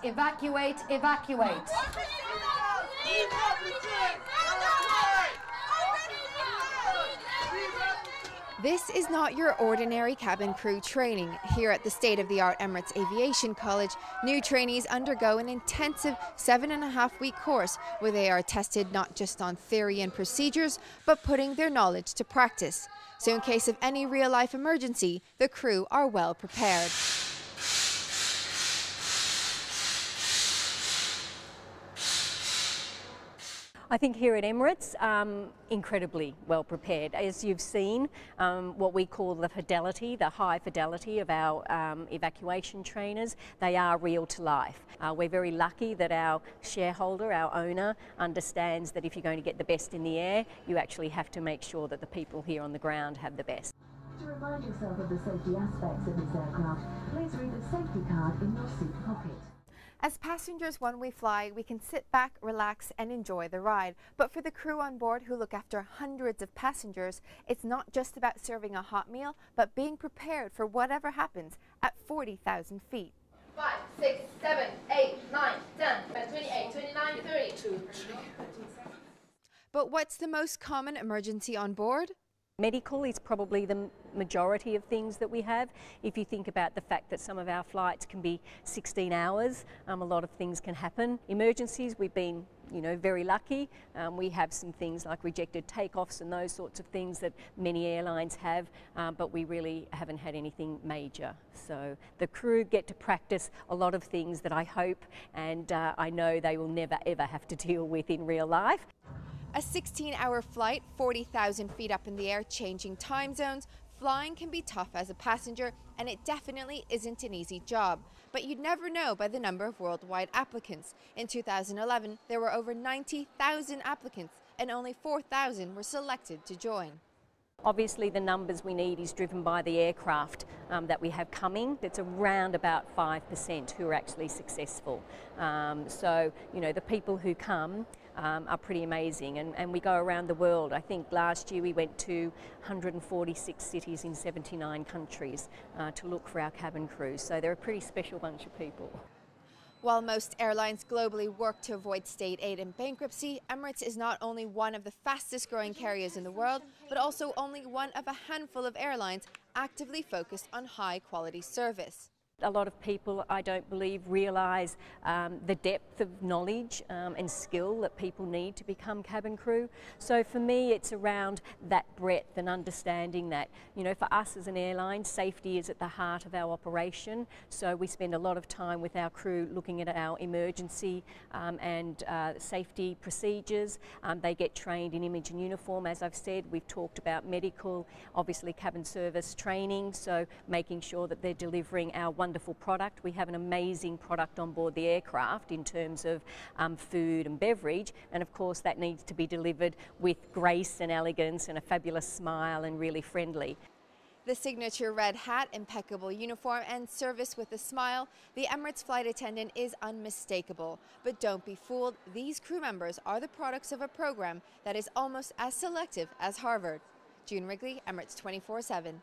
evacuate, evacuate. This is not your ordinary cabin crew training. Here at the state-of-the-art Emirates Aviation College, new trainees undergo an intensive 7.5-week course where they are tested not just on theory and procedures, but putting their knowledge to practice. So in case of any real-life emergency, the crew are well prepared. I think here at Emirates, incredibly well prepared. As you've seen, what we call the fidelity, the high fidelity of our evacuation trainers, they are real to life. We're very lucky that our shareholder, our owner, understands that if you're going to get the best in the air, you actually have to make sure that the people here on the ground have the best. To remind yourself of the safety aspects of this aircraft, please read the safety card in your seat pocket. As passengers, when we fly, we can sit back, relax, and enjoy the ride. But for the crew on board who look after hundreds of passengers, it's not just about serving a hot meal, but being prepared for whatever happens at 40,000 feet. 5, 6, 7, 8, 9, 10, 28, 29, 30. But what's the most common emergency on board? Medical is probably the majority of things that we have. If you think about the fact that some of our flights can be 16 hours, a lot of things can happen. Emergencies, we've been very lucky. We have some things like rejected takeoffs and those sorts of things that many airlines have, but we really haven't had anything major. So the crew get to practice a lot of things that I hope and I know they will never ever have to deal with in real life. A 16-hour flight, 40,000 feet up in the air, changing time zones. Flying can be tough as a passenger, and it definitely isn't an easy job. But you'd never know by the number of worldwide applicants. In 2011, there were over 90,000 applicants, and only 4,000 were selected to join. Obviously the numbers we need is driven by the aircraft that we have coming. It's around about 5% who are actually successful. So the people who come are pretty amazing, and we go around the world. I think last year we went to 146 cities in 79 countries to look for our cabin crew. So they're a pretty special bunch of people. While most airlines globally work to avoid state aid and bankruptcy, Emirates is not only one of the fastest growing carriers in the world, but also only one of a handful of airlines actively focused on high quality service. A lot of people, I don't believe, realise the depth of knowledge and skill that people need to become cabin crew. So for me, it's around that breadth and understanding that, for us as an airline, safety is at the heart of our operation. So we spend a lot of time with our crew looking at our emergency and safety procedures. They get trained in image and uniform, as I've said. We've talked about medical, obviously cabin service training, so making sure that they're delivering our wonderful product. We have an amazing product on board the aircraft in terms of food and beverage, and of course that needs to be delivered with grace and elegance and a fabulous smile and really friendly. The signature red hat, impeccable uniform, and service with a smile, the Emirates flight attendant is unmistakable. But don't be fooled, these crew members are the products of a program that is almost as selective as Harvard. June Wrigley, Emirates 24/7.